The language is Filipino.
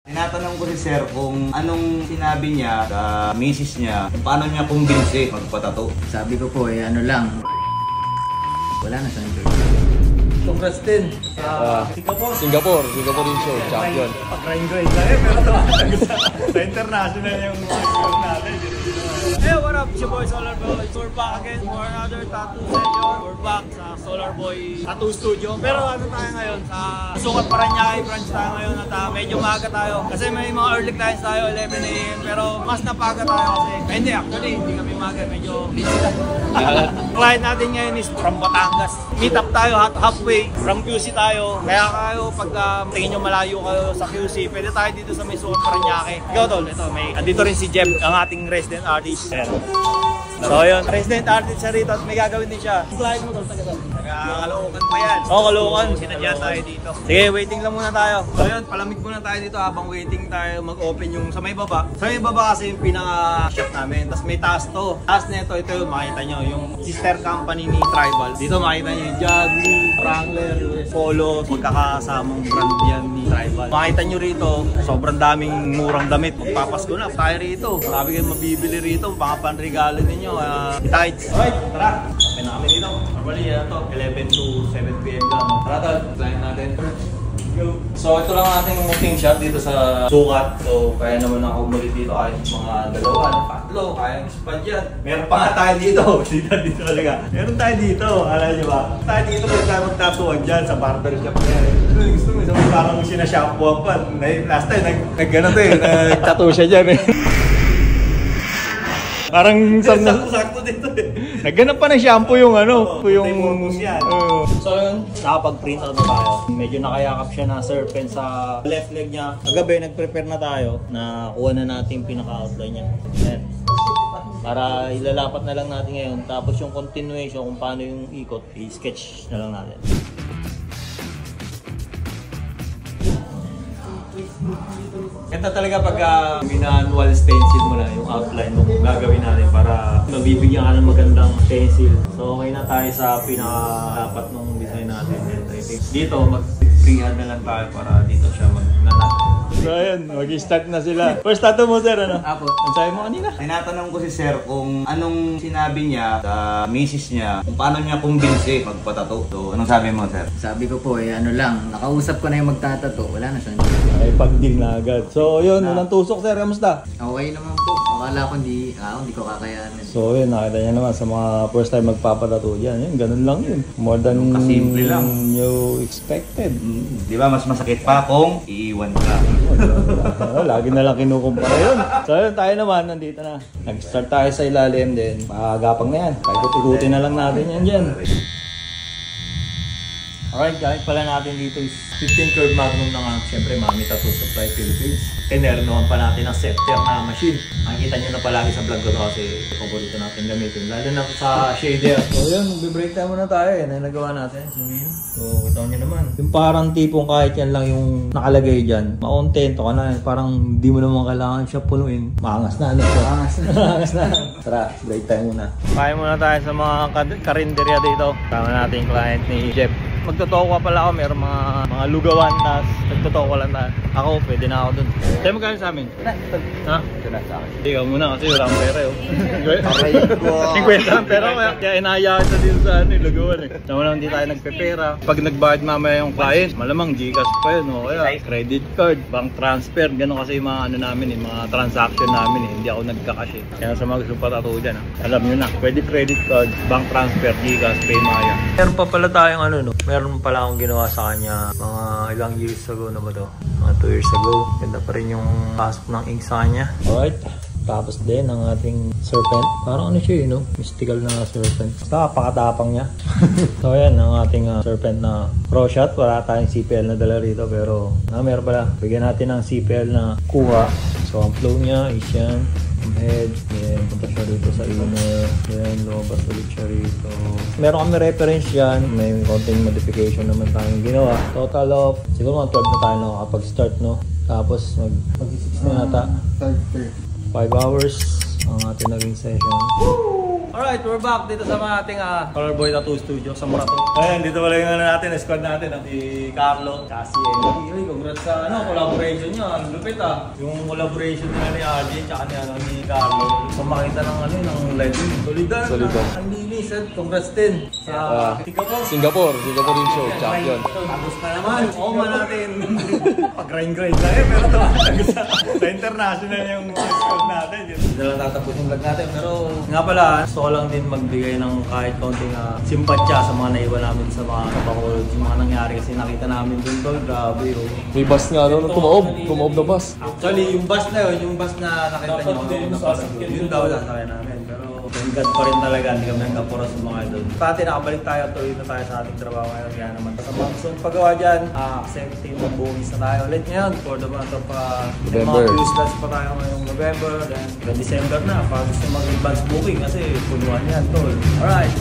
Tinatanong ko si Sir kung anong sinabi niya sa misis niya, kung paano niya kumbinsi magpatato. Sabi ko po ano lang, wala na sa interview. Congrats din sa Singapore show, champion. Pag-grind lang pero sa international yung score natin. Hey, what up? It's your boy Solar Boy. We're back again for another tattoo session. We're back sa Solar Boy Tattoo Studio. Pero ano tayo ngayon? Sa Sukat Paranaque branch tayo ngayon at medyo maaga tayo. Kasi may mga early clients tayo, 11 AM. Pero mas napaga tayo kasi, hindi actually, hindi kami maaga. Medyo busy lang. Client natin ngayon is from Batangas. Meet up tayo halfway. From QC tayo. Kaya kayo, pag tingin nyo malayo kayo sa QC, pwede tayo dito sa may Sukat Paranaque. Ikaw tol, ito, andito rin si Jeb, ang ating resident artist. So yun, resident artist siya rito at may gagawin din siya. Client mo tol, taga-Caloocan pa yan. Oo, Caloocan. Sinadya tayo dito. Sige, waiting lang muna tayo. So yun, palamig muna tayo dito habang waiting tayo mag-open yung sa may baba. Sa may baba kasi yung pinaka-shop namin. Tapos may taas to. Taas nito, ito yung makita nyo, yung sister company ni Tribal. Dito makita nyo yung Jogging, Wrangler, Polo, magkakasamang brand yan ni Tribal. Makita nyo rito, sobrang daming murang damit. Magpapasko na, tayo rito. Marami kayong mabibili rito, mga panregalo ninyo. Tights. Alright, tara. Open na kami dito. Normally, ito, 11 to 7 PM lang. Tara tol, client natin. So ito lang ating moving shot dito sa Sukat. So kaya naman ako umulit dito kahit mga dalawa, tatlo, kaya spad yan. Meron pa nga tayo dito. Dito talaga. Meron tayo dito, alam nyo ba? Tayo dito pwede tayo magtatuan dyan sa barbershop niya. Gusto mo, parang sinashampooan pa. Last time, nag-gano to eh, nag-tattoo siya dyan eh. Parang sakto dito eh. Nagganap pa ng shampoo yung ano, yung yan. So yun, nakapag-print out na tayo. Medyo nakayakap siya na serpent sa left leg niya. Kagabi nag-prepare na tayo na kuha na natin yung pinaka-outline niya. Ayan. Para ilalapat na lang natin ngayon. Tapos yung continuation kung paano yung ikot, i-sketch na lang natin. Ganda talaga pag minanual stencil mo na yung outline mo gagawin natin para mabibigyan ka ng magandang stencil. So okay na tayo sa pinaka-dapat ng design natin. Dito mag-freehand na lang tayo para dito siya mag-nanat. So ayun, mag-start na sila. First tattoo mo sir, ano? Apo. Ang sabi mo kanina? Tinatanong ko si Sir kung anong sinabi niya sa misis niya, kung paano niya kumbinsi magpatato. So anong sabi mo sir? Sabi ko po ano lang, nakausap ko na yung magtatato, wala na sa interview. Ay, pag-deal na agad. So yun, unang tusok sir, kamusta? Okay naman po. Akala ko hindi ko kakayanin. So yun, nakita niya naman sa mga first time magpapatato dyan. Yun, ganun lang yun. More than kasimple lang you expected. Di ba mas masakit pa kung iiwan ka? Lagi na lang kinukumpara yun. So yun, tayo naman, nandito na. Nag-start tayo sa ilalim din. Makagapang na yan. Paikot-ikutin na lang natin yan dyan. Alright, gamit pala natin dito is 15 curve magnum na nga. Siyempre, Mami Tattoo Supply Philippines. Tinernohan pa natin ang Scepter na machine. Makikita nyo na palagi sa vlog ko kasi paborito natin gamitin. Lalo na sa shader. So yun, mag-break time muna tayo. Yan ang nagawa natin. So, kita nyo naman. Yung parang tipong kahit yan lang yung nakalagay dyan, makontento ka na. Parang di mo naman kailangan siya punuin. Maangas na. Maangas na. Tara, break time muna. Kaya muna tayo sa mga karinderya dito. Tama natin yung client ni Jeff. Magtotoo ka pala ako, meron mga lugawan, tas nagtotoo lang tayo. Ako, pwede na ako dun. Sa'yo magkano sa amin? Ha? Ito na sa akin. Ikaw muna kasi wala akong pera yun. 50 ang pera ko, kaya inahayaan sa dito sa lugawan eh. Naman lang hindi tayo nagpepera. Pag nagbayad mamaya yung client, malamang Gcash pa yun o kaya credit card, bank transfer, gano'n kasi yung mga ano namin eh, mga transaction namin eh. Hindi ako nagkakash eh. Kaya sa mga gusto patato dyan alam nyo na, pwede credit card, bank transfer, Gcash, Paymaya. Meron pa pala tayong ano no, meron pala akong ginawa sa kanya mga ilang years ago na ba to? Mga 2 years ago. Ganda pa rin yung pasok ng ink sa kanya. Alright. Tapos din ang ating serpent. Parang ano siya no? Mystical na serpent. Basta pakatapang niya. So yan ang ating serpent na pro shot. Wala tayong CPL na dala rito pero meron pala. Bigyan natin ng CPL na kuha. So ang flow niya is yan. Head, then punta siya rito sa inner, then lumabas ulit siya rito. Meron kami reference yan, may konting modification naman tayong ginawa. Total of, siguro mga 12 na tayo nakakapag-start no. Tapos mag-6 na yata. 5 hours ang ating naging session. Alright, we're back dito sa mga ating Solar Boy Tattoo Studio sa Morato. Ayan, dito pala yung natin, squad natin, si Carlo, si Emily. Congrats sa collaboration nyo. Ang lupit Yung collaboration nila ni RJ tsaka ni Carlo. So makita ng live yun. Solidan. Ang linis at congrats din sa Singapore yung show, champion. Tapos na naman. Oo man natin. Pag-grind tayo pero tapos sa international yung squad natin. Hindi na lang tatapos yung vlog natin. Pero nga pala, gusto ko lang din magbigay ng kahit konting simpatsya sa mga naiwan namin sa mga kapakulod. Yung mga nangyari kasi nakita namin dun tol. Grabe May bus nga, tumaob na bus. Actually, yung bus na yun, yung bus na nakita nyo, yun daw sasakyan namin. Pero thank God pa rin talaga, hindi kami nagkapura sa mga idol. Pati nakabalik tayo, tuloy na tayo sa ating trabaho ngayon. Kaya naman sa mga gusto paggawa dyan, accepting ng buwis na tayo ulit ngayon for the month of November. Mga useless pa tayo ngayong November, then December na, para gusto mag-advance booking kasi punuan yan tol. Alright!